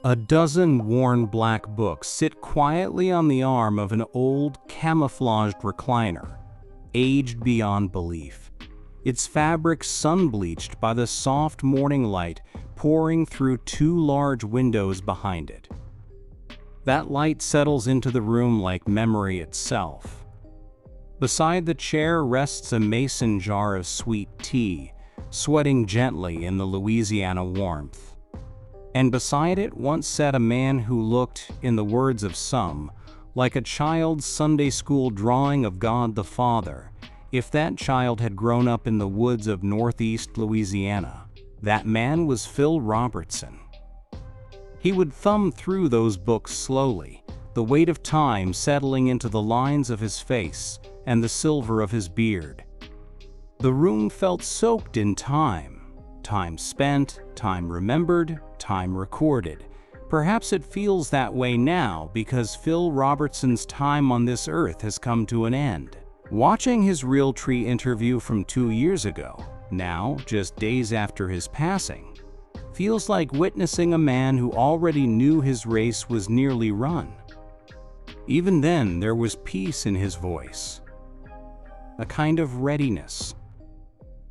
A dozen worn black books sit quietly on the arm of an old, camouflaged recliner, aged beyond belief. Its fabric sun-bleached by the soft morning light pouring through two large windows behind it. That light settles into the room like memory itself. Beside the chair rests a mason jar of sweet tea, sweating gently in the Louisiana warmth. And beside it once sat a man who looked, in the words of some, like a child's Sunday school drawing of God the Father, if that child had grown up in the woods of Northeast Louisiana. That man was Phil Robertson. He would thumb through those books slowly, the weight of time settling into the lines of his face and the silver of his beard. The room felt soaked in time spent, time remembered, time recorded. Perhaps it feels that way now because Phil Robertson's time on this earth has come to an end. Watching his Realtree interview from 2 years ago, now just days after his passing, feels like witnessing a man who already knew his race was nearly run. Even then, there was peace in his voice, a kind of readiness.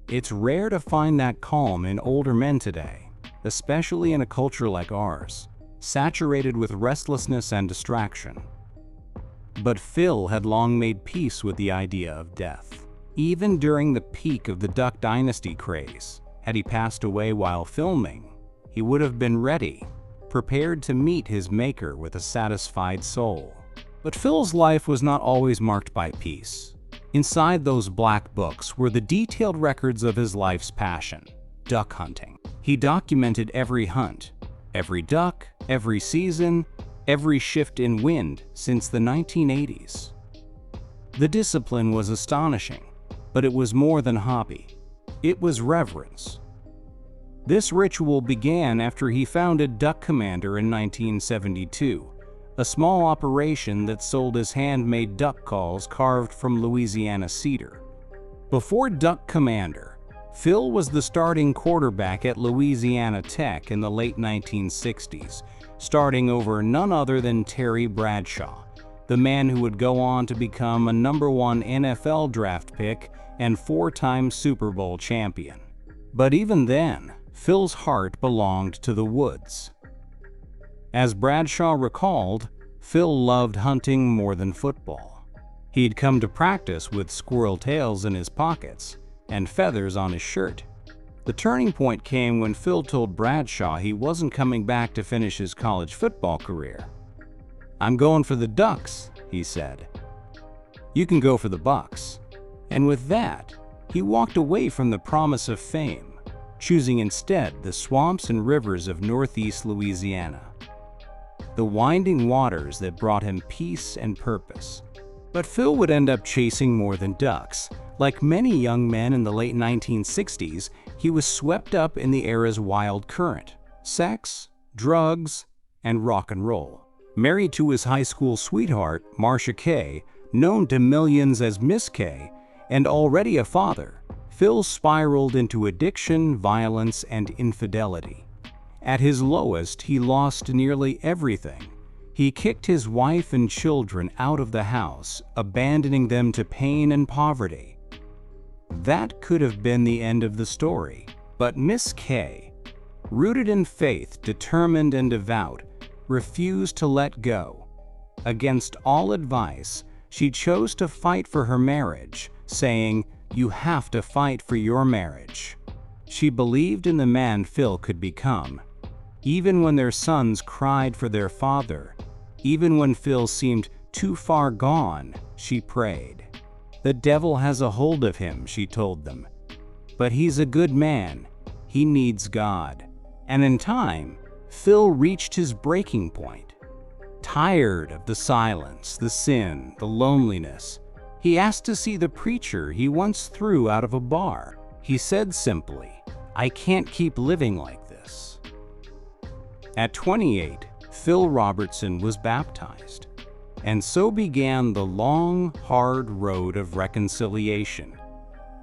It's rare to find that calm in older men today, especially in a culture like ours, saturated with restlessness and distraction. But Phil had long made peace with the idea of death. Even during the peak of the Duck Dynasty craze, had he passed away while filming, he would have been ready, prepared to meet his maker with a satisfied soul. But Phil's life was not always marked by peace. Inside those black books were the detailed records of his life's passion, duck hunting. He documented every hunt, every duck, every season, every shift in wind since the 1980s. The discipline was astonishing, but it was more than hobby. It was reverence. This ritual began after he founded Duck Commander in 1972, a small operation that sold his handmade duck calls carved from Louisiana cedar. Before Duck Commander, Phil was the starting quarterback at Louisiana Tech in the late 1960s, starting over none other than Terry Bradshaw, the man who would go on to become a #1 NFL draft pick and 4-time Super Bowl champion. But even then, Phil's heart belonged to the woods. As Bradshaw recalled, Phil loved hunting more than football. He'd come to practice with squirrel tails in his pockets and feathers on his shirt. The turning point came when Phil told Bradshaw he wasn't coming back to finish his college football career. "I'm going for the Ducks," he said. "You can go for the Bucks." And with that, he walked away from the promise of fame, choosing instead the swamps and rivers of Northeast Louisiana, the winding waters that brought him peace and purpose. But Phil would end up chasing more than ducks. Like many young men in the late 1960s, he was swept up in the era's wild current: sex, drugs, and rock and roll. Married to his high school sweetheart, Marcia Kay, known to millions as Miss Kay, and already a father, Phil spiraled into addiction, violence, and infidelity. At his lowest, he lost nearly everything. He kicked his wife and children out of the house, abandoning them to pain and poverty. That could have been the end of the story, but Miss Kay, rooted in faith, determined and devout, refused to let go. Against all advice, she chose to fight for her marriage, saying, "You have to fight for your marriage." She believed in the man Phil could become. Even when their sons cried for their father, even when Phil seemed too far gone, she prayed. "The devil has a hold of him," she told them. "But he's a good man. He needs God." And in time, Phil reached his breaking point. Tired of the silence, the sin, the loneliness, he asked to see the preacher he once threw out of a bar. He said simply, "I can't keep living like this." At 28, Phil Robertson was baptized, and so began the long, hard road of reconciliation.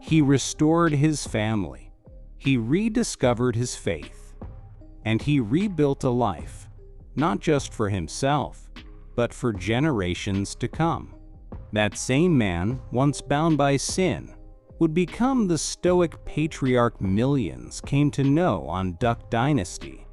He restored his family, he rediscovered his faith, and he rebuilt a life not just for himself, but for generations to come. That same man, once bound by sin, would become the stoic patriarch millions came to know on Duck Dynasty,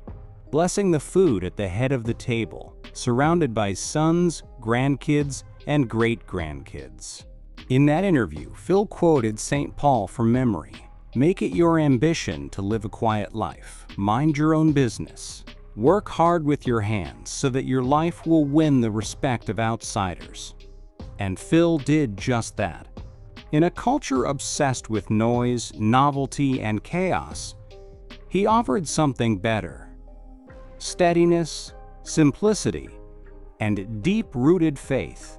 blessing the food at the head of the table, surrounded by sons, grandkids, and great-grandkids. In that interview, Phil quoted St. Paul from memory. "Make it your ambition to live a quiet life. Mind your own business. Work hard with your hands so that your life will win the respect of outsiders." And Phil did just that. In a culture obsessed with noise, novelty, and chaos, he offered something better: steadiness, simplicity, and deep-rooted faith.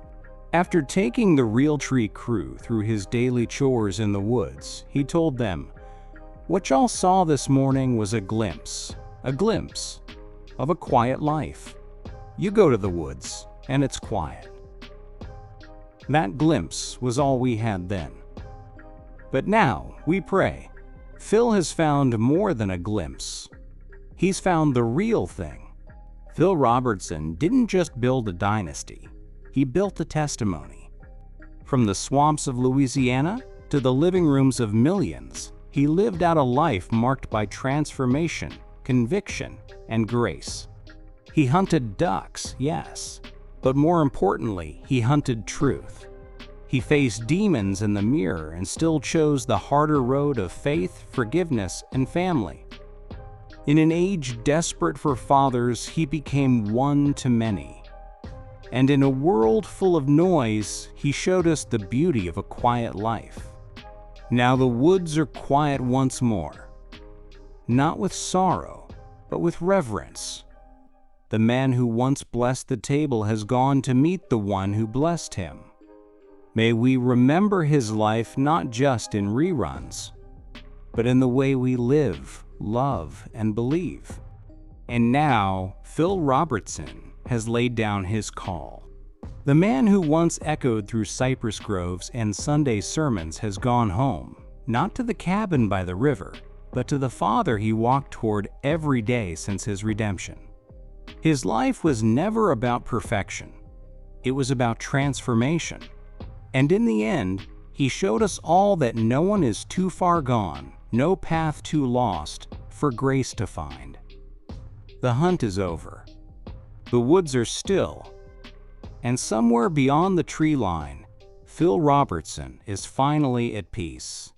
After taking the Realtree crew through his daily chores in the woods, he told them, "What y'all saw this morning was a glimpse of a quiet life. You go to the woods, and it's quiet." That glimpse was all we had then. But now, we pray, Phil has found more than a glimpse. He's found the real thing. Phil Robertson didn't just build a dynasty, he built a testimony. From the swamps of Louisiana to the living rooms of millions, he lived out a life marked by transformation, conviction, and grace. He hunted ducks, yes, but more importantly, he hunted truth. He faced demons in the mirror and still chose the harder road of faith, forgiveness, and family. In an age desperate for fathers, he became one to many. And in a world full of noise, he showed us the beauty of a quiet life. Now the woods are quiet once more, not with sorrow, but with reverence. The man who once blessed the table has gone to meet the one who blessed him. May we remember his life not just in reruns, but in the way we live, love, and believe. And now, Phil Robertson has laid down his call. The man who once echoed through cypress groves and Sunday sermons has gone home, not to the cabin by the river, but to the Father he walked toward every day since his redemption. His life was never about perfection. It was about transformation. And in the end, he showed us all that no one is too far gone, no path too lost, for grace to find. The hunt is over. The woods are still. And somewhere beyond the tree line, Phil Robertson is finally at peace.